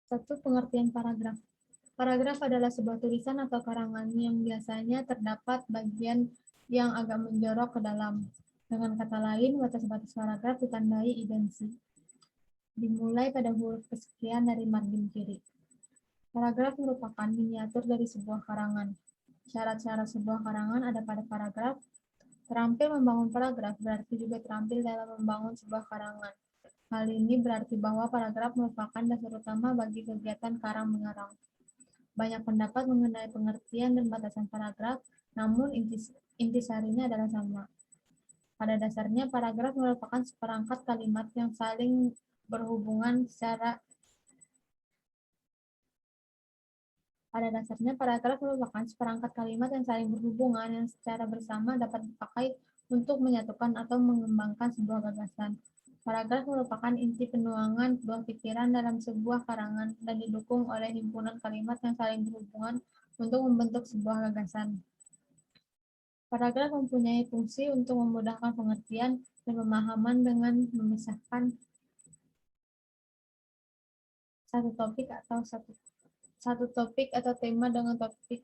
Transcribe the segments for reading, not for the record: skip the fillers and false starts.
Satu, pengertian paragraf. Paragraf adalah sebuah tulisan atau karangan yang biasanya terdapat bagian yang agak menjorok ke dalam. Dengan kata lain, batas-batas paragraf ditandai idensi. Dimulai pada huruf kesekian dari margin kiri. Paragraf merupakan miniatur dari sebuah karangan. Syarat-syarat sebuah karangan ada pada paragraf. Terampil membangun paragraf berarti juga terampil dalam membangun sebuah karangan. Hal ini berarti bahwa paragraf merupakan dasar utama bagi kegiatan karang mengarang. Banyak pendapat mengenai pengertian dan batasan paragraf, namun intisarinya adalah sama. Pada dasarnya, paragraf merupakan seperangkat kalimat yang saling berhubungan secara yang secara bersama dapat dipakai untuk menyatukan atau mengembangkan sebuah gagasan. Paragraf merupakan inti penuangan sebuah pikiran dalam sebuah karangan dan didukung oleh himpunan kalimat yang saling berhubungan untuk membentuk sebuah gagasan. Paragraf mempunyai fungsi untuk memudahkan pengertian dan pemahaman dengan memisahkan satu topik atau tema dengan topik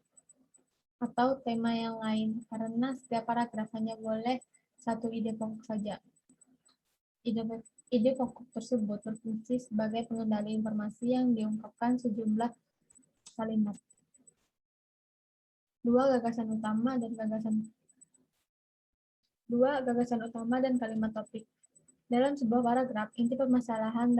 atau tema yang lain, karena setiap paragraf hanya boleh satu ide pokok saja. Ide pokok tersebut berfungsi sebagai pengendali informasi yang diungkapkan sejumlah kalimat. Dua gagasan utama dan kalimat topik. Dalam sebuah paragraf, inti permasalahan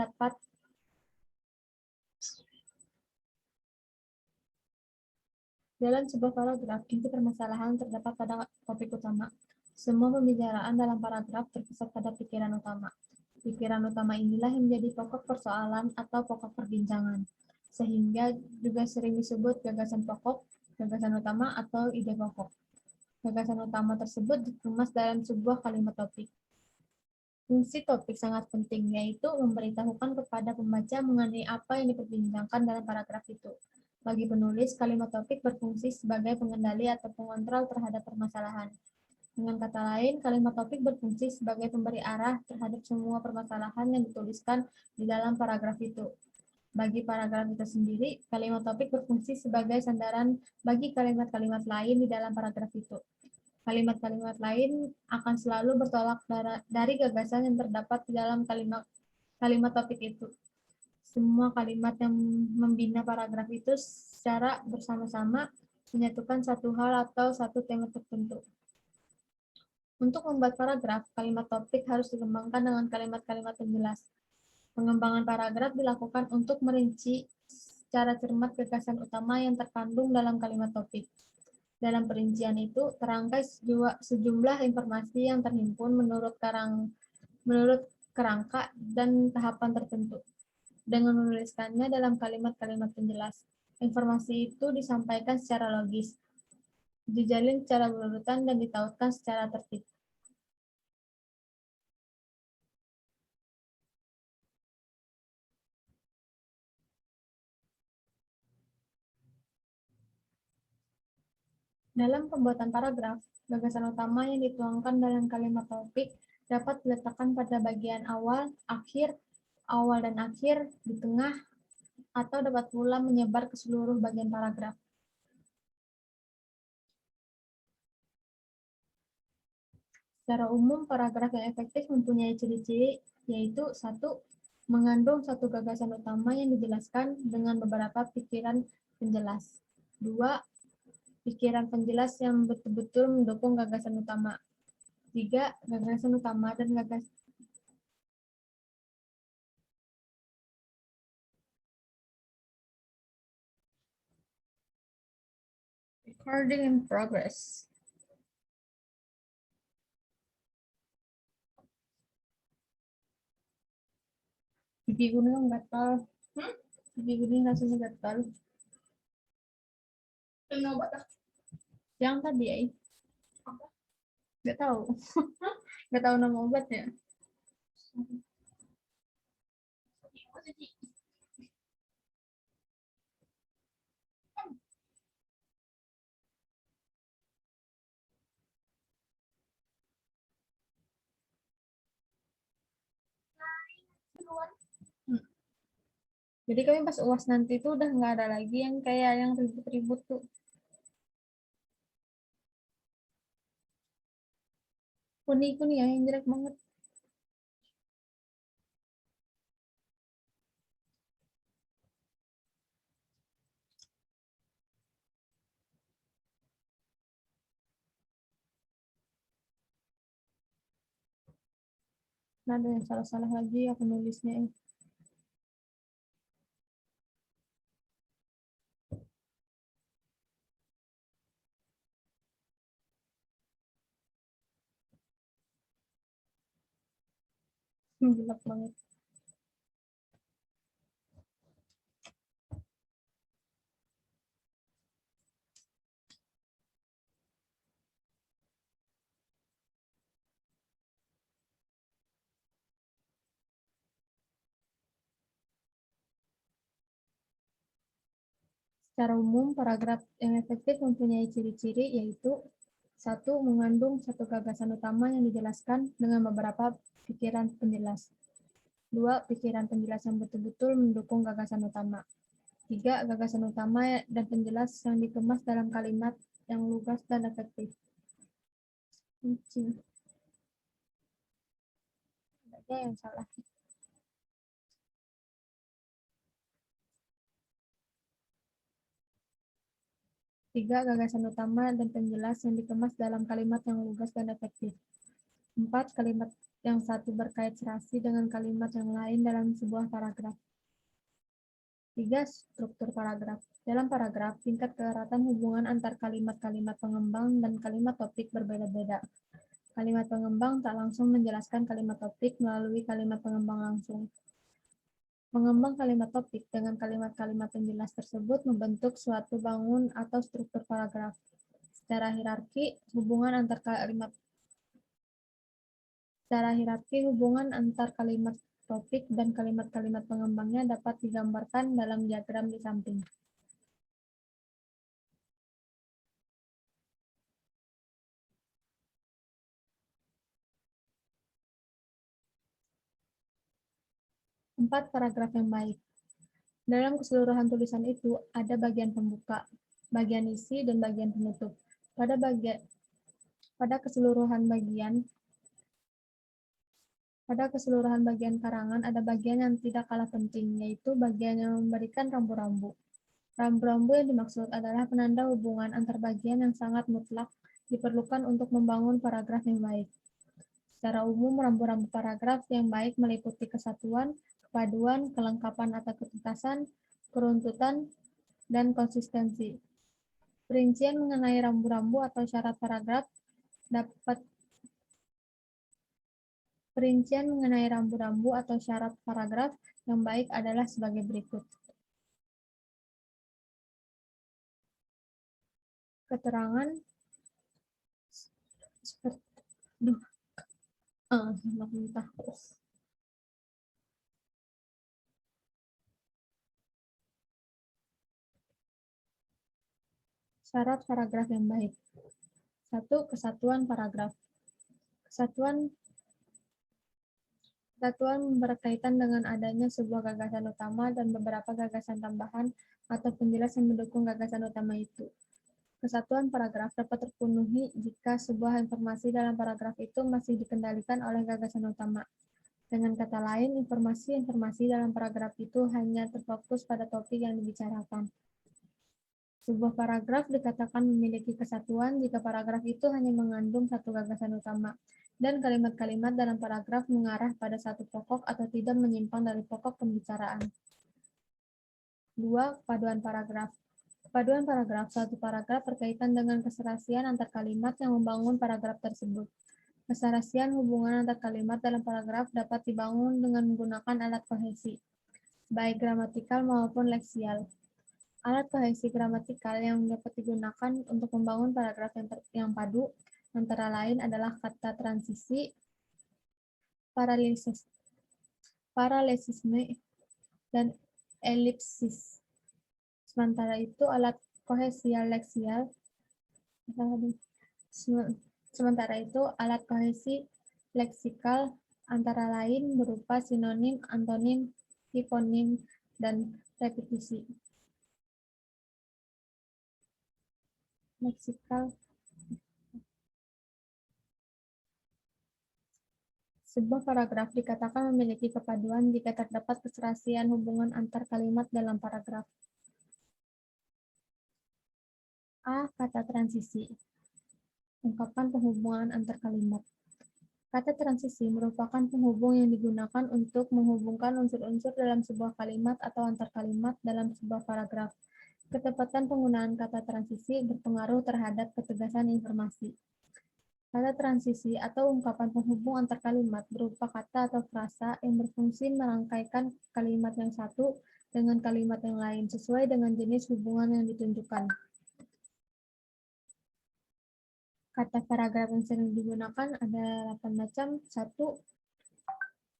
terdapat pada topik utama. Semua pembicaraan dalam paragraf terpusat pada pikiran utama. Pikiran utama inilah yang menjadi pokok persoalan atau pokok perbincangan, sehingga juga sering disebut gagasan pokok, gagasan utama, atau ide pokok. Gagasan utama tersebut dikemas dalam sebuah kalimat topik. Fungsi topik sangat penting, yaitu memberitahukan kepada pembaca mengenai apa yang diperbincangkan dalam paragraf itu. Bagi penulis, kalimat topik berfungsi sebagai pengendali atau pengontrol terhadap permasalahan. Dengan kata lain, kalimat topik berfungsi sebagai pemberi arah terhadap semua permasalahan yang dituliskan di dalam paragraf itu. Bagi paragraf itu sendiri, kalimat topik berfungsi sebagai sandaran bagi kalimat-kalimat lain di dalam paragraf itu. Kalimat-kalimat lain akan selalu bertolak dari gagasan yang terdapat di dalam kalimat topik itu. Semua kalimat yang membina paragraf itu secara bersama-sama menyatukan satu hal atau satu tema tertentu. Untuk membuat paragraf, kalimat topik harus dikembangkan dengan kalimat-kalimat penjelas. Pengembangan paragraf dilakukan untuk merinci secara cermat gagasan utama yang terkandung dalam kalimat topik. Dalam perincian itu, terangkai sejumlah informasi yang terhimpun menurut kerangka dan tahapan tertentu. Dengan menuliskannya dalam kalimat-kalimat penjelas, informasi itu disampaikan secara logis, dijalin secara berurutan, dan ditautkan secara tertib. Dalam pembuatan paragraf, gagasan utama yang dituangkan dalam kalimat topik dapat diletakkan pada bagian awal dan akhir, di tengah, atau dapat pula menyebar ke seluruh bagian paragraf. Secara umum, paragraf yang efektif mempunyai ciri-ciri, yaitu 1. Mengandung satu gagasan utama yang dijelaskan dengan beberapa pikiran penjelas. 2. Pikiran penjelas yang betul-betul mendukung gagasan utama. 3. Gagasan utama dan gagasan recording in progress. Pipi gunung gatal. Pipi gunung rasanya gatal. Minum obat ah. Yang tadi ya? Apa? Gak tahu. Gak tahu nama obatnya. Jadi kami pas UAS nanti tuh udah nggak ada lagi yang kayak yang ribut-ribut tuh. Kuni-kuni ya yang jelek banget. Nah, ada yang salah-salah lagi aku nulisnya. Jelek banget. Secara umum, paragraf yang efektif mempunyai ciri-ciri yaitu satu, mengandung satu gagasan utama yang dijelaskan dengan beberapa pikiran penjelas. Dua, pikiran penjelas yang betul-betul mendukung gagasan utama. Tiga, gagasan utama dan penjelas yang dikemas dalam kalimat yang lugas dan efektif. Ada yang salah. Tiga, gagasan utama dan penjelas yang dikemas dalam kalimat yang lugas dan efektif. Empat, kalimat yang satu berkait serasi dengan kalimat yang lain dalam sebuah paragraf. Tiga, struktur paragraf. Dalam paragraf, tingkat keeratan hubungan antar kalimat-kalimat pengembang dan kalimat topik berbeda-beda. Kalimat pengembang tak langsung menjelaskan kalimat topik melalui kalimat pengembang langsung. Mengembang kalimat topik dengan kalimat-kalimat penjelas tersebut membentuk suatu bangun atau struktur paragraf. Secara hierarki, hubungan antar kalimat topik dan kalimat-kalimat pengembangnya dapat digambarkan dalam diagram di samping. Empat, paragraf yang baik. Dalam keseluruhan tulisan itu ada bagian pembuka, bagian isi, dan bagian penutup. Pada keseluruhan bagian karangan ada bagian yang tidak kalah penting, yaitu bagian yang memberikan rambu-rambu. Rambu-rambu yang dimaksud adalah penanda hubungan antar bagian yang sangat mutlak diperlukan untuk membangun paragraf yang baik. Secara umum, rambu-rambu paragraf yang baik meliputi kesatuan, kepaduan, kelengkapan atau ketuntasan, keruntutan, dan konsistensi. Perincian mengenai rambu-rambu atau syarat paragraf dapat Perincian mengenai rambu-rambu atau syarat paragraf yang baik adalah sebagai berikut. Keterangan seperti Syarat paragraf yang baik. 1. Kesatuan paragraf. Kesatuan berkaitan dengan adanya sebuah gagasan utama dan beberapa gagasan tambahan atau penjelas yang mendukung gagasan utama itu. Kesatuan paragraf dapat terpenuhi jika sebuah informasi dalam paragraf itu masih dikendalikan oleh gagasan utama. Dengan kata lain, informasi-informasi dalam paragraf itu hanya terfokus pada topik yang dibicarakan. Sebuah paragraf dikatakan memiliki kesatuan jika paragraf itu hanya mengandung satu gagasan utama, dan kalimat-kalimat dalam paragraf mengarah pada satu pokok atau tidak menyimpang dari pokok pembicaraan. 2. Kepaduan paragraf. Kepaduan paragraf, suatu paragraf berkaitan dengan keserasian antar kalimat yang membangun paragraf tersebut. Keserasian hubungan antar kalimat dalam paragraf dapat dibangun dengan menggunakan alat kohesi, baik gramatikal maupun leksial. Alat kohesi gramatikal yang dapat digunakan untuk membangun paragraf yang padu antara lain adalah kata transisi, paralesisme, dan elipsis. Sementara itu, alat kohesi leksikal antara lain berupa sinonim, antonim, hiponim, dan repetisi. Leksikal. Sebuah paragraf dikatakan memiliki kepaduan jika terdapat keserasian hubungan antar kalimat dalam paragraf. A. Kata transisi. Ungkapan penghubungan antar kalimat. Kata transisi merupakan penghubung yang digunakan untuk menghubungkan unsur-unsur dalam sebuah kalimat atau antar kalimat dalam sebuah paragraf. Ketepatan penggunaan kata transisi berpengaruh terhadap ketegasan informasi. Kata transisi atau ungkapan penghubung antar kalimat berupa kata atau frasa yang berfungsi merangkaikan kalimat yang satu dengan kalimat yang lain sesuai dengan jenis hubungan yang ditunjukkan. Kata paragraf yang sering digunakan ada 8 macam. 1.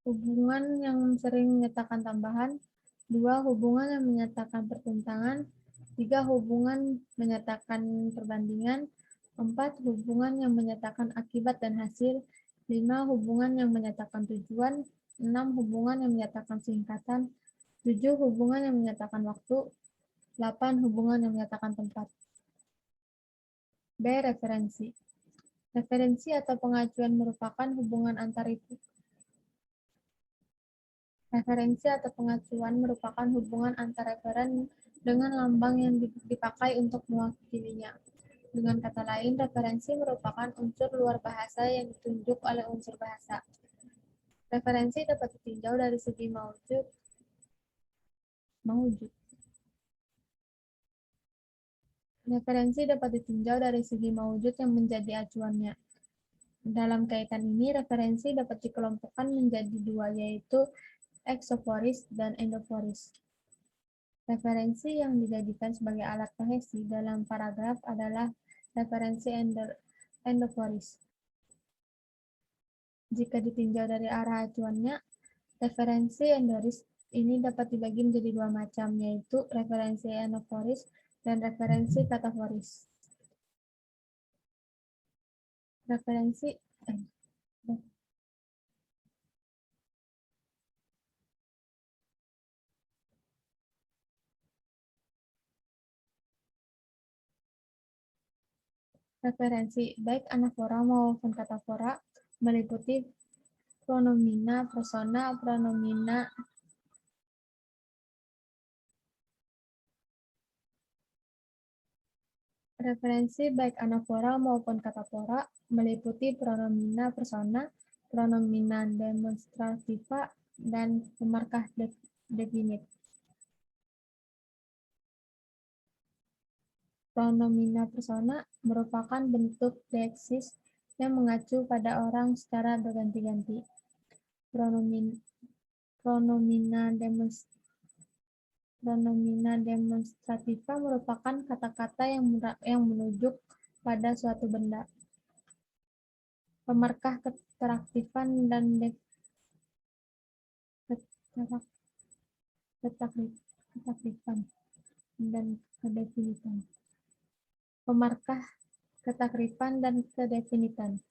Hubungan yang sering menyatakan tambahan. 2. Hubungan yang menyatakan pertentangan. 3. Hubungan menyatakan perbandingan. 4. Hubungan yang menyatakan akibat dan hasil. 5. Hubungan yang menyatakan tujuan. 6. Hubungan yang menyatakan singkatan. 7. Hubungan yang menyatakan waktu. 8. Hubungan yang menyatakan tempat. B. Referensi. Referensi atau pengacuan merupakan hubungan antar itu. Referensi atau pengacuan merupakan hubungan antar referen dengan lambang yang dipakai untuk mewakilinya. Dengan kata lain, referensi merupakan unsur luar bahasa yang ditunjuk oleh unsur bahasa. Referensi dapat ditinjau dari segi maujud. Referensi dapat ditinjau dari segi maujud yang menjadi acuannya. Dalam kaitan ini, referensi dapat dikelompokkan menjadi dua, yaitu eksoforis dan endoforis. Referensi yang dijadikan sebagai alat kohesi dalam paragraf adalah referensi endoforis. Jika ditinjau dari arah acuannya, referensi endoforis ini dapat dibagi menjadi dua macam, yaitu referensi endoforis dan referensi kataforis. Referensi baik anafora maupun katafora meliputi pronomina, persona, pronomina, referensi baik anafora maupun katafora meliputi pronomina persona, pronomina demonstrativa, dan pemarkah definit. Pronomina persona merupakan bentuk deeksis yang mengacu pada orang secara berganti-ganti. Pronomina demonstrativa merupakan kata-kata yang menunjuk pada suatu benda. Pemarkah keteraktifan dan kedefinitan. Pemarkah ketakrifan dan kedefinitan.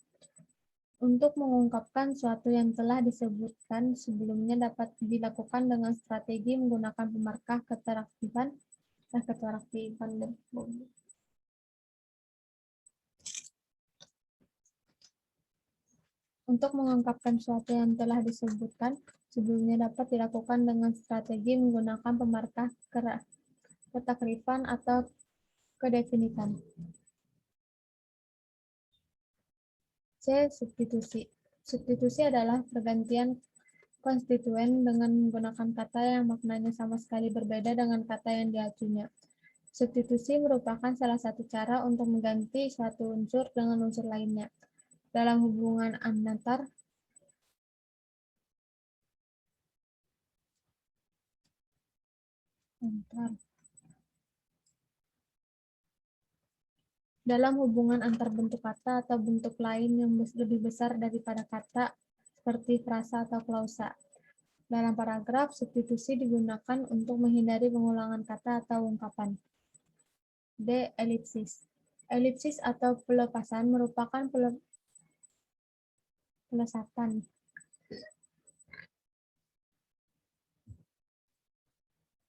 Untuk mengungkapkan suatu yang telah disebutkan sebelumnya dapat dilakukan dengan strategi menggunakan pemarkah keteraktifan. Untuk mengungkapkan suatu yang telah disebutkan sebelumnya dapat dilakukan dengan strategi menggunakan pemarkah ketakrifan atau kedefinitan. C. Substitusi. Substitusi adalah pergantian konstituen dengan menggunakan kata yang maknanya sama sekali berbeda dengan kata yang diacunya. Substitusi merupakan salah satu cara untuk mengganti suatu unsur dengan unsur lainnya. Dalam hubungan antar bentuk kata atau bentuk lain yang lebih besar daripada kata, seperti frasa atau klausa. Dalam paragraf, substitusi digunakan untuk menghindari pengulangan kata atau ungkapan. D. Elipsis. Elipsis atau pelepasan merupakan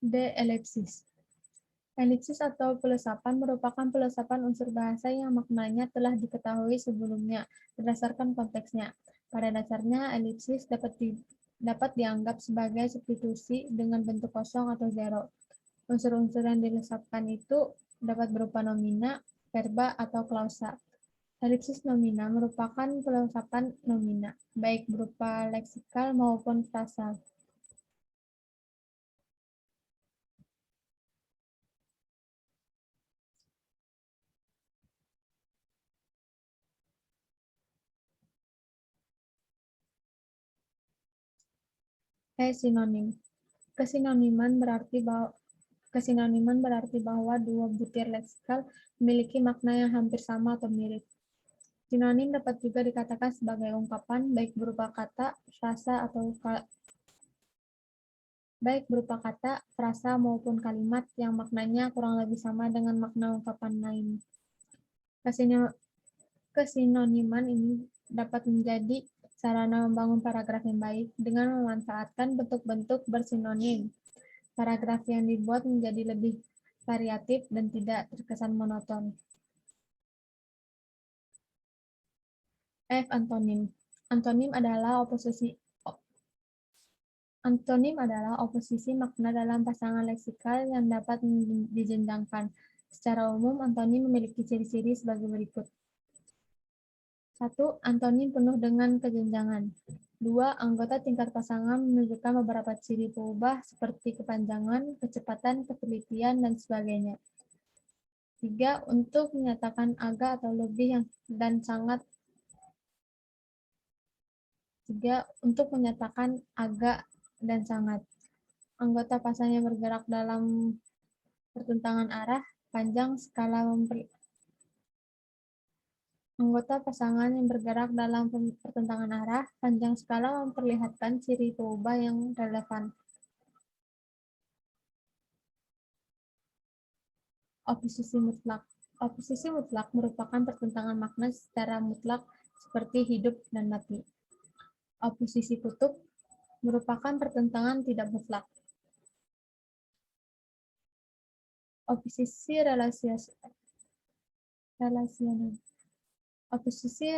D. Elipsis. Elipsis atau pelesapan merupakan pelesapan unsur bahasa yang maknanya telah diketahui sebelumnya berdasarkan konteksnya. Pada dasarnya, elipsis dapat dianggap sebagai substitusi dengan bentuk kosong atau zero. Unsur-unsur yang dilesapkan itu dapat berupa nomina, verba, atau klausa. Elipsis nomina merupakan pelesapan nomina, baik berupa leksikal maupun frasal. Sinonim. Kesinoniman berarti bahwa dua butir leksikal memiliki makna yang hampir sama atau mirip. Sinonim dapat juga dikatakan sebagai ungkapan baik berupa kata, frasa maupun kalimat yang maknanya kurang lebih sama dengan makna ungkapan lain. Kesinoniman ini dapat menjadi sarana membangun paragraf yang baik dengan memanfaatkan bentuk-bentuk bersinonim. Paragraf yang dibuat menjadi lebih variatif dan tidak terkesan monoton. F. Antonim. Antonim adalah oposisi makna dalam pasangan leksikal yang dapat dijenjangkan. Secara umum, antonim memiliki ciri-ciri sebagai berikut. 1. Antonim penuh dengan kejenjangan. 2. Anggota tingkat pasangan menunjukkan beberapa ciri peubah seperti kepanjangan, kecepatan, ketelitian, dan sebagainya. 3. Untuk menyatakan agak atau lebih dan sangat. 3. Untuk menyatakan agak dan sangat. Anggota pasangan yang bergerak dalam pertentangan arah, panjang skala Anggota pasangan yang bergerak dalam pertentangan arah, panjang skala memperlihatkan ciri peubah yang relevan. Oposisi mutlak. Oposisi mutlak merupakan pertentangan makna secara mutlak seperti hidup dan mati. Oposisi kutub merupakan pertentangan tidak mutlak. Oposisi relasional. Oposisi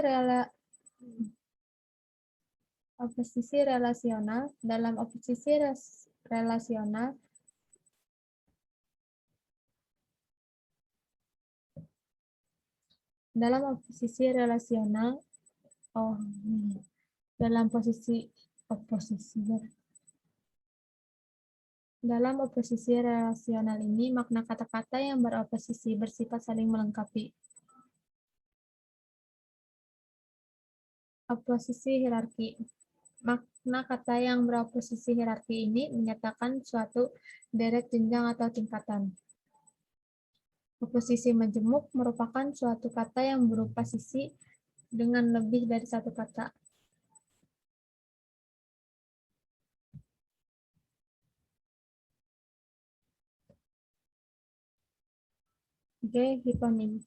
relasional. Dalam oposisi relasional, dalam oposisi relasional ini, makna kata-kata yang beroposisi bersifat saling melengkapi. Oposisi hierarki. Makna kata yang beroposisi hierarki ini menyatakan suatu deret jenjang atau tingkatan. Oposisi majemuk merupakan suatu kata yang berupa sisi dengan lebih dari satu kata. G. Hiponim.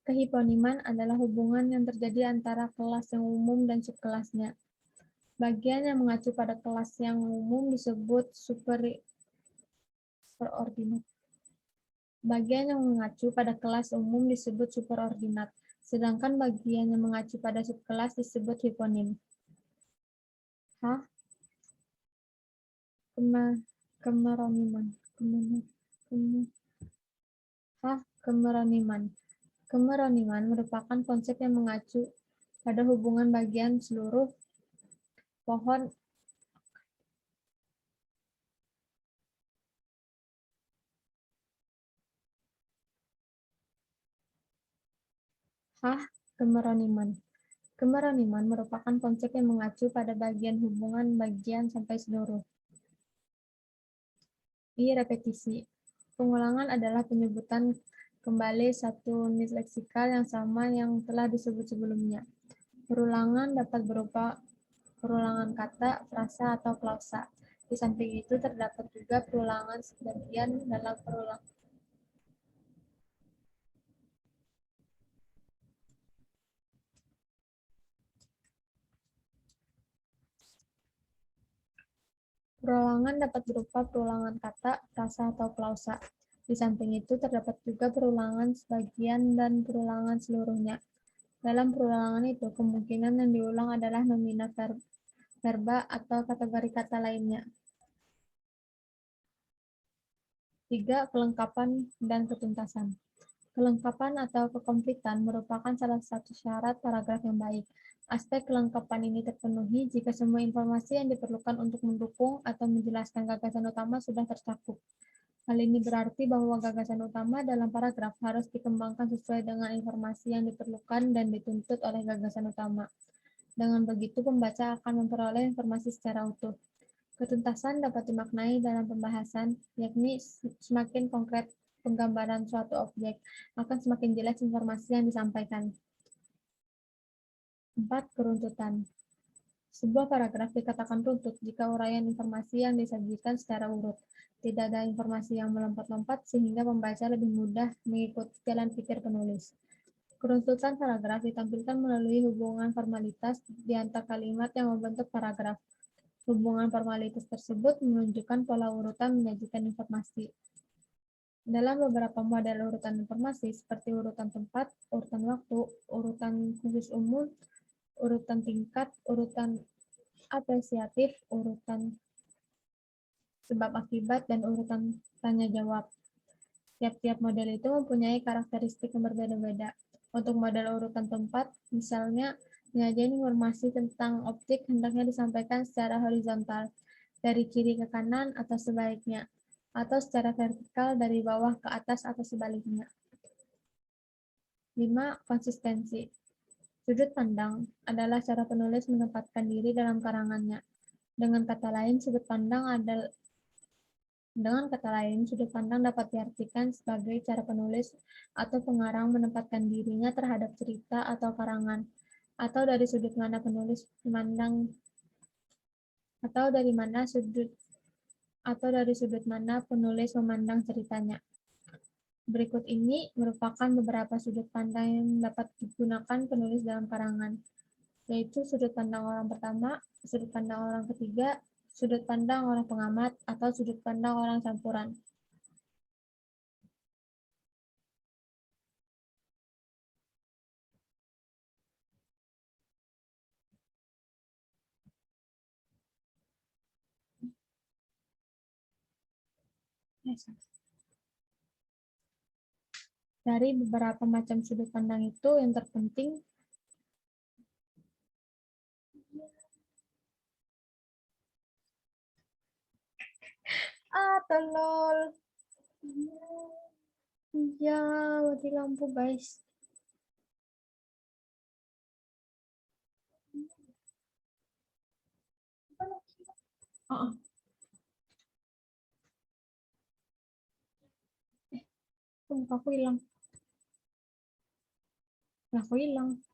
Kehiponiman adalah hubungan yang terjadi antara kelas yang umum dan subkelasnya. Bagian yang mengacu pada kelas yang umum disebut superordinat. Bagian yang mengacu pada kelas umum disebut superordinat, sedangkan bagian yang mengacu pada subkelas disebut hiponim. H. Kemeroniman. Kemeroniman merupakan konsep yang mengacu pada hubungan bagian seluruh pohon Kemeroniman. Kemeroniman merupakan konsep yang mengacu pada bagian hubungan bagian sampai seluruh. I. Repetisi. Pengulangan adalah penyebutan kembali satu unit leksikal yang sama yang telah disebut sebelumnya. Perulangan dapat berupa perulangan kata, frasa, atau klausa. Di samping itu terdapat juga perulangan sebagian dalam Perulangan dapat berupa perulangan kata, frasa, atau klausa. Di samping itu terdapat juga perulangan sebagian dan perulangan seluruhnya. Dalam perulangan itu, kemungkinan yang diulang adalah nomina verba atau kategori kata lainnya. 3. Kelengkapan dan ketuntasan. Kelengkapan atau kekompletan merupakan salah satu syarat paragraf yang baik. Aspek kelengkapan ini terpenuhi jika semua informasi yang diperlukan untuk mendukung atau menjelaskan gagasan utama sudah tercakup. Hal ini berarti bahwa gagasan utama dalam paragraf harus dikembangkan sesuai dengan informasi yang diperlukan dan dituntut oleh gagasan utama. Dengan begitu, pembaca akan memperoleh informasi secara utuh. Ketuntasan dapat dimaknai dalam pembahasan, yakni semakin konkret penggambaran suatu objek, akan semakin jelas informasi yang disampaikan. 4. Keruntutan. Sebuah paragraf dikatakan runtut jika uraian informasi yang disajikan secara urut. Tidak ada informasi yang melompat-lompat sehingga pembaca lebih mudah mengikuti jalan pikir penulis. Keruntutan paragraf ditampilkan melalui hubungan formalitas di antara kalimat yang membentuk paragraf. Hubungan formalitas tersebut menunjukkan pola urutan menyajikan informasi. Dalam beberapa model urutan informasi seperti urutan tempat, urutan waktu, urutan khusus umum, urutan tingkat, urutan apresiatif, urutan sebab akibat, dan urutan tanya-jawab. Tiap-tiap model itu mempunyai karakteristik yang berbeda-beda. Untuk model urutan tempat, misalnya, penyajian informasi tentang objek hendaknya disampaikan secara horizontal, dari kiri ke kanan atau sebaliknya, atau secara vertikal dari bawah ke atas atau sebaliknya. 5. Konsistensi. Sudut pandang adalah cara penulis menempatkan diri dalam karangannya. Dengan kata lain, sudut pandang dapat diartikan sebagai cara penulis atau pengarang menempatkan dirinya terhadap cerita atau karangan, atau dari sudut mana penulis memandang, atau dari sudut mana penulis memandang ceritanya. Berikut ini merupakan beberapa sudut pandang yang dapat digunakan penulis dalam karangan, yaitu sudut pandang orang pertama, sudut pandang orang ketiga, sudut pandang orang pengamat, atau sudut pandang orang campuran. Dari beberapa macam sudut pandang itu, yang terpenting tolol. Iya, mati lampu, guys. Oh, aku hilang. Aku hilang.